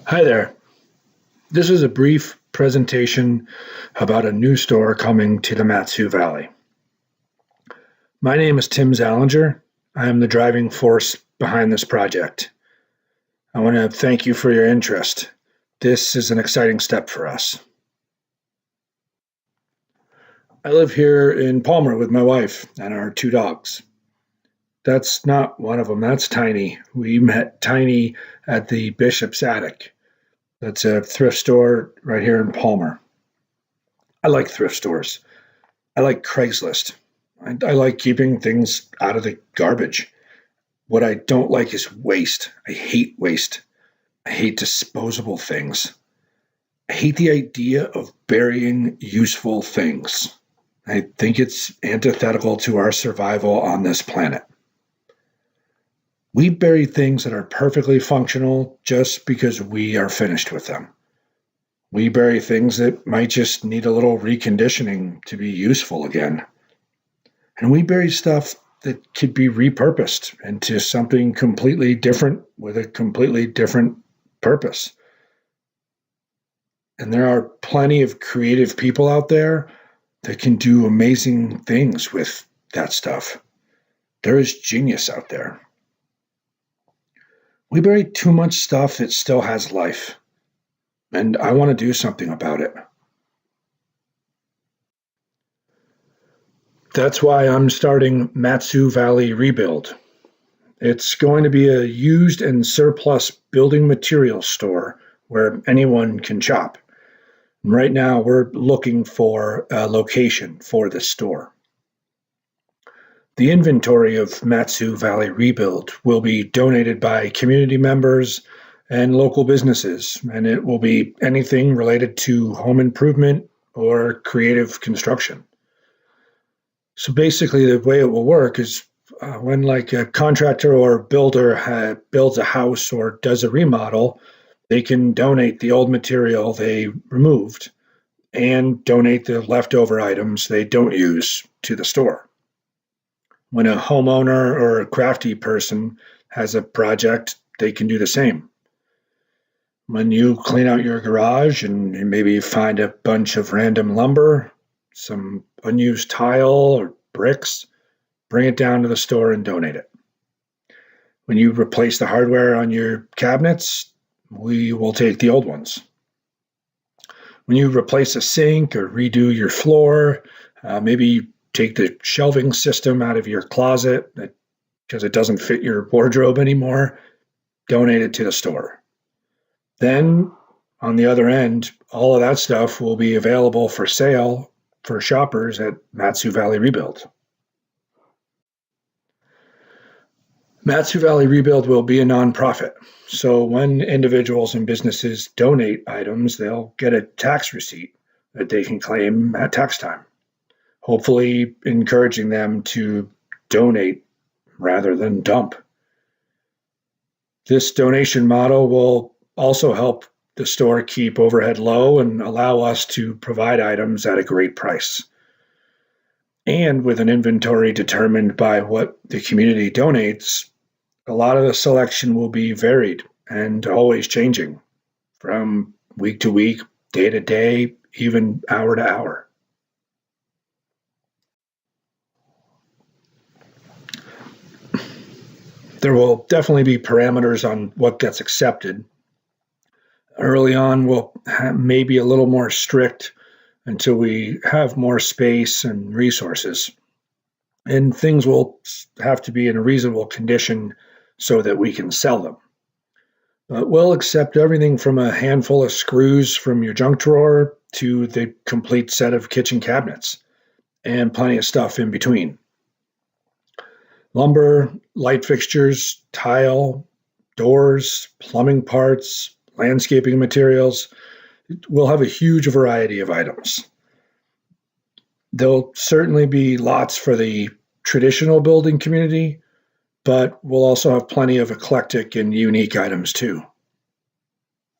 Hi there. This is a brief presentation about a new store coming to the Matsu Valley. My name is Tim Zallinger. I am the driving force behind this project. I want to thank you for your interest. This is an exciting step for us. I live here in Palmer with my wife and our two dogs. That's not one of them, that's Tiny. We met Tiny at the Bishop's Attic. That's a thrift store right here in Palmer. I like thrift stores. I like Craigslist. I like keeping things out of the garbage. What I don't like is waste. I hate waste. I hate disposable things. I hate the idea of burying useful things. I think it's antithetical to our survival on this planet. We bury things that are perfectly functional just because we are finished with them. We bury things that might just need a little reconditioning to be useful again. And we bury stuff that could be repurposed into something completely different with a completely different purpose. And there are plenty of creative people out there that can do amazing things with that stuff. There is genius out there. We bury too much stuff that still has life, and I want to do something about it. That's why I'm starting Matsu Valley Rebuild. It's going to be a used and surplus building materials store where anyone can shop. Right now, we're looking for a location for this store. The inventory of Matsu Valley Rebuild will be donated by community members and local businesses, and it will be anything related to home improvement or creative construction. So basically, the way it will work is when like a contractor or builder builds a house or does a remodel, they can donate the old material they removed and donate the leftover items they don't use to the store. When a homeowner or a crafty person has a project, they can do the same. When you clean out your garage and maybe find a bunch of random lumber, some unused tile or bricks, bring it down to the store and donate it. When you replace the hardware on your cabinets, we will take the old ones. When you replace a sink or redo your floor, maybe take the shelving system out of your closet because it doesn't fit your wardrobe anymore, donate it to the store. Then, on the other end, all of that stuff will be available for sale for shoppers at Matsu Valley Rebuild. Matsu Valley Rebuild will be a nonprofit. So when individuals and businesses donate items, they'll get a tax receipt that they can claim at tax time, hopefully encouraging them to donate rather than dump. This donation model will also help the store keep overhead low and allow us to provide items at a great price. And with an inventory determined by what the community donates, a lot of the selection will be varied and always changing from week to week, day to day, even hour to hour. There will definitely be parameters on what gets accepted. Early on, we'll maybe a little more strict until we have more space and resources. And things will have to be in a reasonable condition so that we can sell them. But we'll accept everything from a handful of screws from your junk drawer to the complete set of kitchen cabinets, and plenty of stuff in between. Lumber, light fixtures, tile, doors, plumbing parts, landscaping materials. We'll have a huge variety of items. There'll certainly be lots for the traditional building community, but we'll also have plenty of eclectic and unique items too.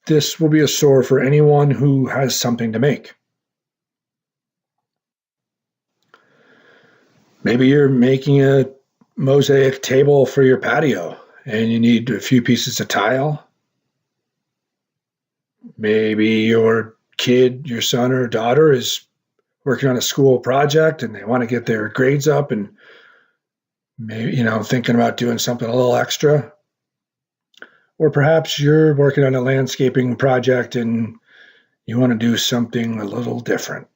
This will be a store for anyone who has something to make. Maybe you're making a mosaic table for your patio and you need a few pieces of tile. Maybe your kid, your son or daughter is working on a school project and they want to get their grades up and maybe, thinking about doing something a little extra. Or perhaps you're working on a landscaping project and you want to do something a little different.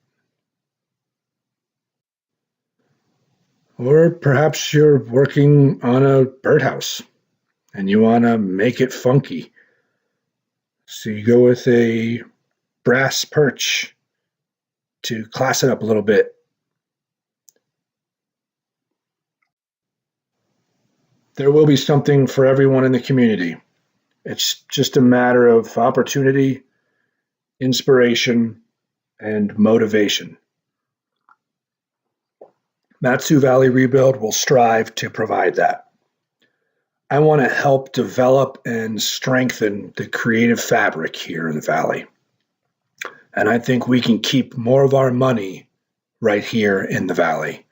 Or perhaps you're working on a birdhouse and you want to make it funky. So you go with a brass perch to class it up a little bit. There will be something for everyone in the community. It's just a matter of opportunity, inspiration, and motivation. Matsu Valley Rebuild will strive to provide that. I want to help develop and strengthen the creative fabric here in the Valley. And I think we can keep more of our money right here in the Valley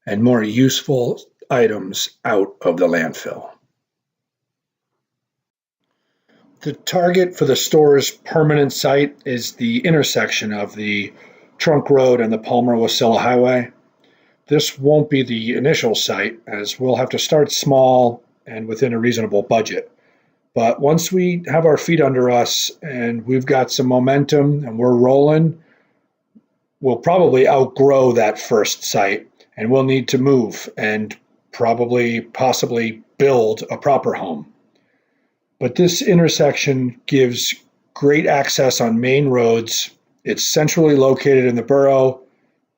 and more useful items out of the landfill. The target for the store's permanent site is the intersection of the Trunk Road and the Palmer-Wasilla Highway. This won't be the initial site, as we'll have to start small and within a reasonable budget. But once we have our feet under us and we've got some momentum and we're rolling, we'll probably outgrow that first site and we'll need to move and possibly build a proper home. But this intersection gives great access on main roads. It's centrally located in the borough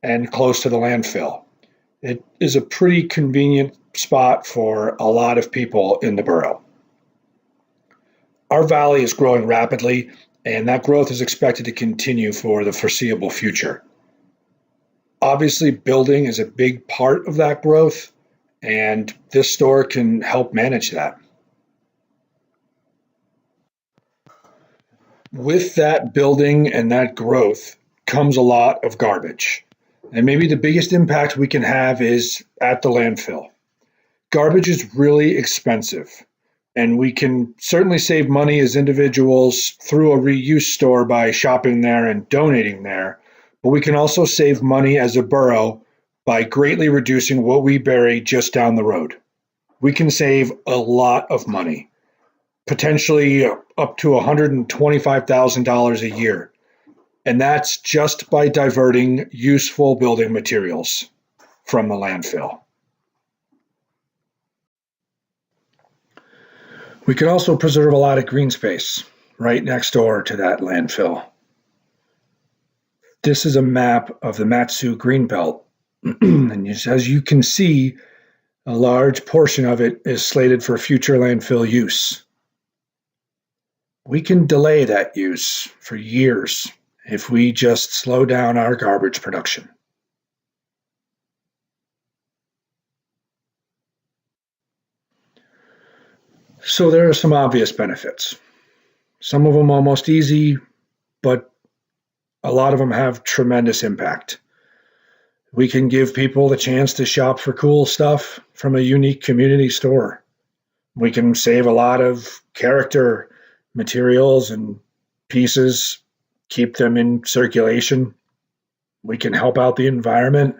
and close to the landfill. It is a pretty convenient spot for a lot of people in the borough. Our valley is growing rapidly, and that growth is expected to continue for the foreseeable future. Obviously, building is a big part of that growth, and this store can help manage that. With that building and that growth comes a lot of garbage. And maybe the biggest impact we can have is at the landfill. Garbage is really expensive, and we can certainly save money as individuals through a reuse store by shopping there and donating there. But we can also save money as a borough by greatly reducing what we bury just down the road. We can save a lot of money, potentially up to $125,000 a year. And that's just by diverting useful building materials from the landfill. We can also preserve a lot of green space right next door to that landfill. This is a map of the Matsu Greenbelt. And as you can see, a large portion of it is slated for future landfill use. We can delay that use for years if we just slow down our garbage production. So there are some obvious benefits. Some of them almost easy, but a lot of them have tremendous impact. We can give people the chance to shop for cool stuff from a unique community store. We can save a lot of character materials and pieces, keep them in circulation. We can help out the environment,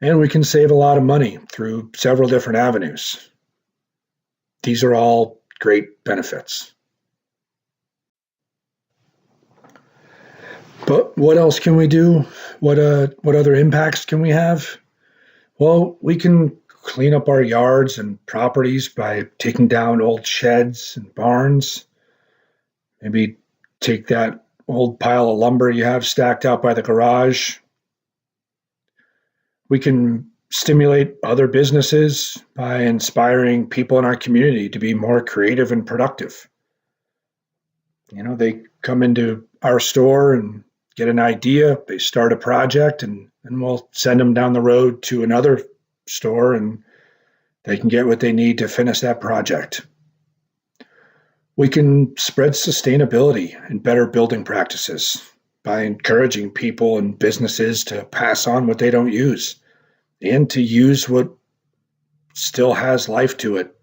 and we can save a lot of money through several different avenues. These are all great benefits. But what else can we do? What other impacts can we have? Well, we can clean up our yards and properties by taking down old sheds and barns. Maybe take that old pile of lumber you have stacked out by the garage. We can stimulate other businesses by inspiring people in our community to be more creative and productive. They come into our store and get an idea, they start a project, and we'll send them down the road to another store and they can get what they need to finish that project. We can spread sustainability and better building practices by encouraging people and businesses to pass on what they don't use and to use what still has life to it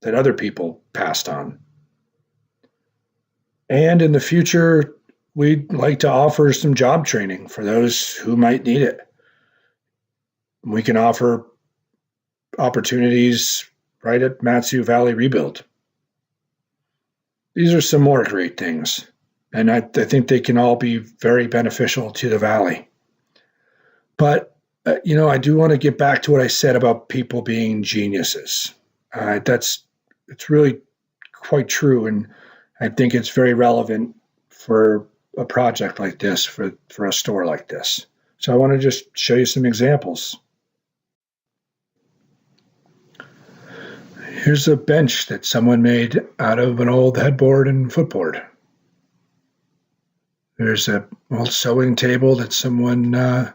that other people passed on. And in the future, we'd like to offer some job training for those who might need it. We can offer opportunities right at Matsu Valley Rebuild. These are some more great things, and I think they can all be very beneficial to the valley. But I do want to get back to what I said about people being geniuses. That's it's really quite true, and I think it's very relevant for a project like this, for a store like this. So I want to just show you some examples. Here's a bench that someone made out of an old headboard and footboard. There's an old sewing table that someone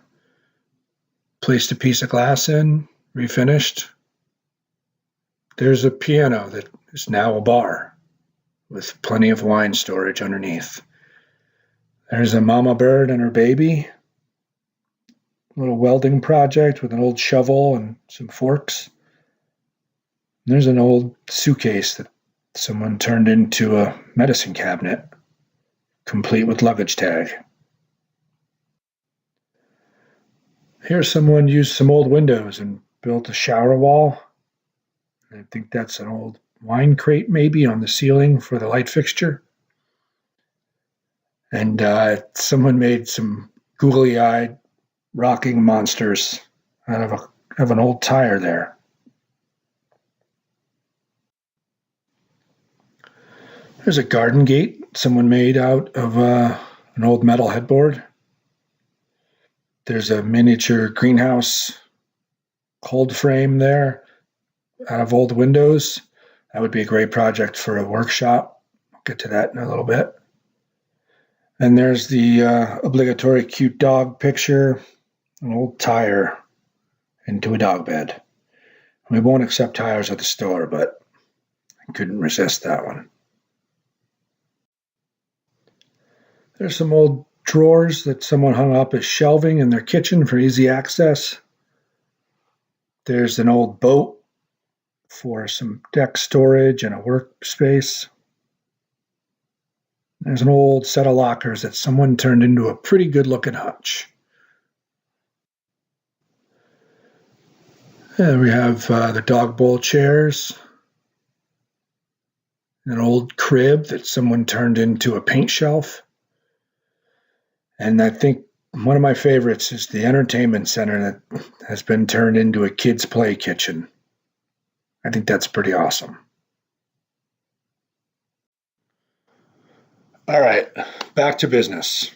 placed a piece of glass in, refinished. There's a piano that is now a bar with plenty of wine storage underneath. There's a mama bird and her baby, a little welding project with an old shovel and some forks. There's an old suitcase that someone turned into a medicine cabinet, complete with luggage tag. Here, someone used some old windows and built a shower wall. I think that's an old wine crate, maybe, on the ceiling for the light fixture. And someone made some googly-eyed rocking monsters out of an old tire there. There's a garden gate someone made out of an old metal headboard. There's a miniature greenhouse cold frame there out of old windows. That would be a great project for a workshop. I'll get to that in a little bit. And there's the obligatory cute dog picture, an old tire into a dog bed. We won't accept tires at the store, but I couldn't resist that one. There's some old drawers that someone hung up as shelving in their kitchen for easy access. There's an old boat for some deck storage and a workspace. There's an old set of lockers that someone turned into a pretty good-looking hutch. And we have the dog bowl chairs, an old crib that someone turned into a paint shelf. And I think one of my favorites is the entertainment center that has been turned into a kids' play kitchen. I think that's pretty awesome. All right, back to business.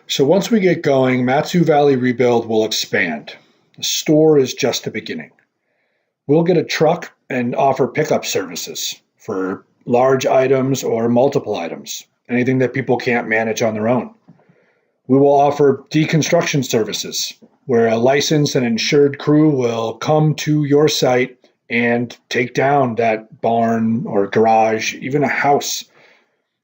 So once we get going, Matsu Valley Rebuild will expand. The store is just the beginning. We'll get a truck and offer pickup services for large items or multiple items, anything that people can't manage on their own. We will offer deconstruction services, where a licensed and insured crew will come to your site and take down that barn or garage, even a house.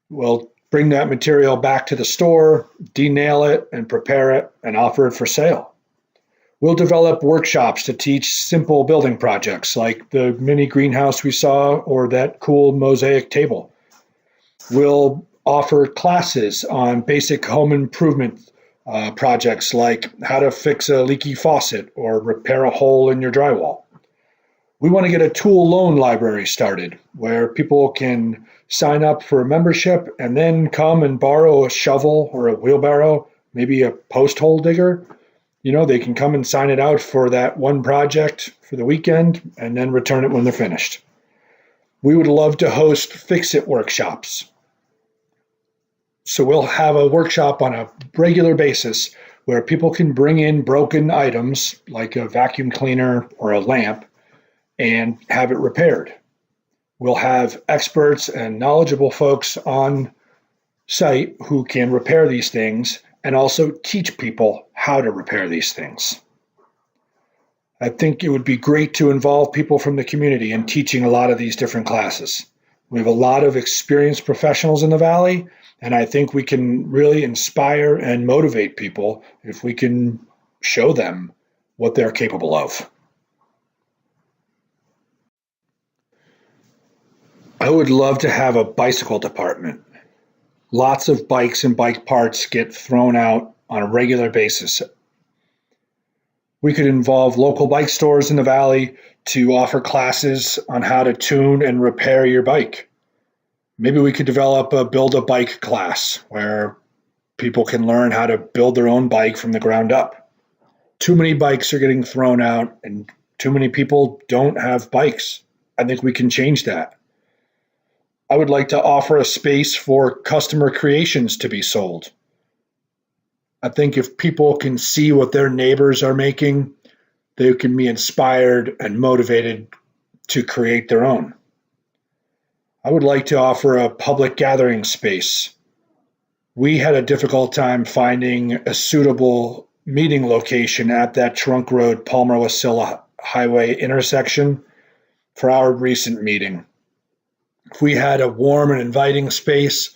We'll bring that material back to the store, denail it, and prepare it, and offer it for sale. We'll develop workshops to teach simple building projects like the mini greenhouse we saw or that cool mosaic table. We'll offer classes on basic home improvement projects like how to fix a leaky faucet or repair a hole in your drywall. We want to get a tool loan library started where people can sign up for a membership and then come and borrow a shovel or a wheelbarrow, maybe a post hole digger. They can come and sign it out for that one project for the weekend and then return it when they're finished. We would love to host fix-it workshops. So we'll have a workshop on a regular basis where people can bring in broken items like a vacuum cleaner or a lamp and have it repaired. We'll have experts and knowledgeable folks on site who can repair these things and also teach people how to repair these things. I think it would be great to involve people from the community in teaching a lot of these different classes. We have a lot of experienced professionals in the Valley, and I think we can really inspire and motivate people if we can show them what they're capable of. I would love to have a bicycle department. Lots of bikes and bike parts get thrown out on a regular basis. We could involve local bike stores in the valley to offer classes on how to tune and repair your bike. Maybe we could develop a build a bike class where people can learn how to build their own bike from the ground up. Too many bikes are getting thrown out and too many people don't have bikes. I think we can change that. I would like to offer a space for customer creations to be sold. I think if people can see what their neighbors are making, they can be inspired and motivated to create their own. I would like to offer a public gathering space. We had a difficult time finding a suitable meeting location at that Trunk Road Palmer Wasilla Highway intersection for our recent meeting. If we had a warm and inviting space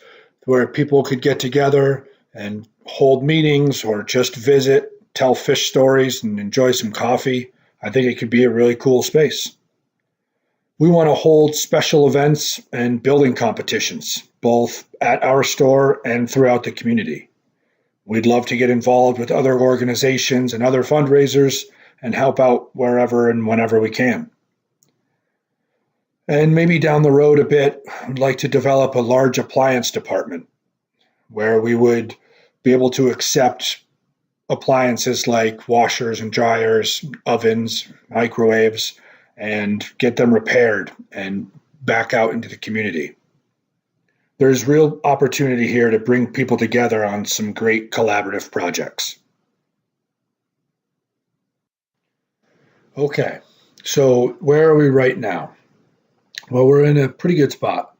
where people could get together and hold meetings or just visit, tell fish stories, and enjoy some coffee, I think it could be a really cool space. We want to hold special events and building competitions, both at our store and throughout the community. We'd love to get involved with other organizations and other fundraisers and help out wherever and whenever we can. And maybe down the road a bit, I'd like to develop a large appliance department where we would be able to accept appliances like washers and dryers, ovens, microwaves, and get them repaired and back out into the community. There's real opportunity here to bring people together on some great collaborative projects. Okay, so where are we right now? Well, we're in a pretty good spot.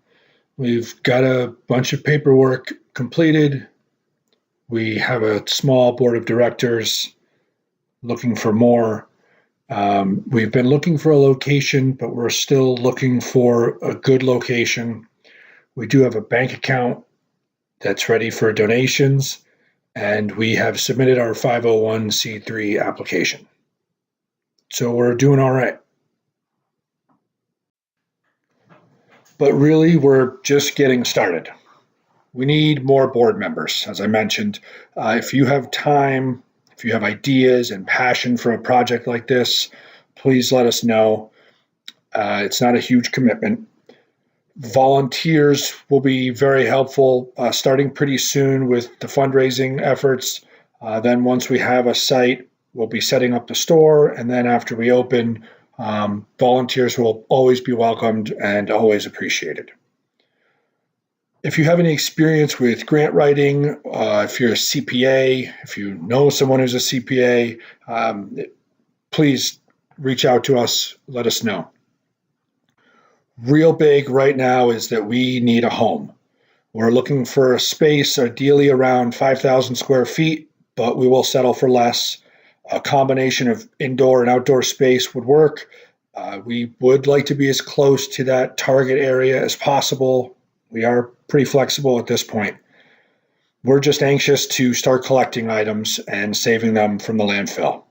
We've got a bunch of paperwork completed. We have a small board of directors looking for more. We've been looking for a location, but we're still looking for a good location. We do have a bank account that's ready for donations, and we have submitted our 501c3 application. So we're doing all right. But really, we're just getting started. We need more board members, as I mentioned. If you have time, if you have ideas and passion for a project like this, please let us know. It's not a huge commitment. Volunteers will be very helpful, starting pretty soon with the fundraising efforts. Then once we have a site, we'll be setting up the store. And then after we open, volunteers will always be welcomed and always appreciated. If you have any experience with grant writing, if you're a CPA, if you know someone who's a CPA, please reach out to us, let us know. Real big right now is that we need a home. We're looking for a space, ideally around 5,000 square feet, but we will settle for less. A combination of indoor and outdoor space would work. We would like to be as close to that target area as possible. We are pretty flexible at this point. We're just anxious to start collecting items and saving them from the landfill.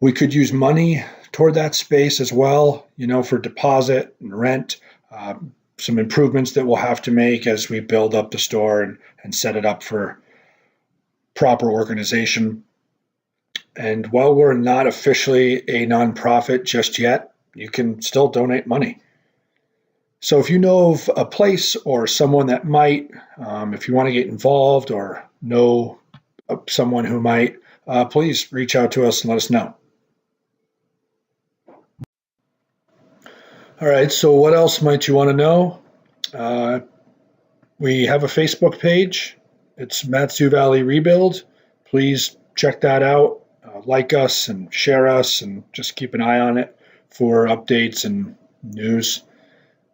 We could use money toward that space as well, for deposit and rent, some improvements that we'll have to make as we build up the store and set it up for proper organization. And while we're not officially a nonprofit just yet, you can still donate money. So if you know of a place or someone that might, if you want to get involved or know someone who might, please reach out to us and let us know. All right, so what else might you want to know? We have a Facebook page. It's Matsu Valley Rebuild. Please check that out. Like us and share us and just keep an eye on it for updates and news.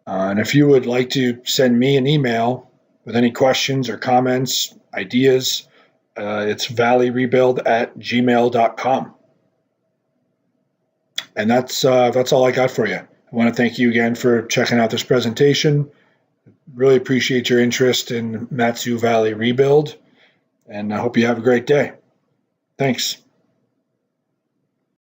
And if you would like to send me an email with any questions or comments, ideas, it's valleyrebuild@gmail.com. And that's all I got for you. I want to thank you again for checking out this presentation. Really appreciate your interest in Matsu Valley Rebuild, and I hope you have a great day. Thanks.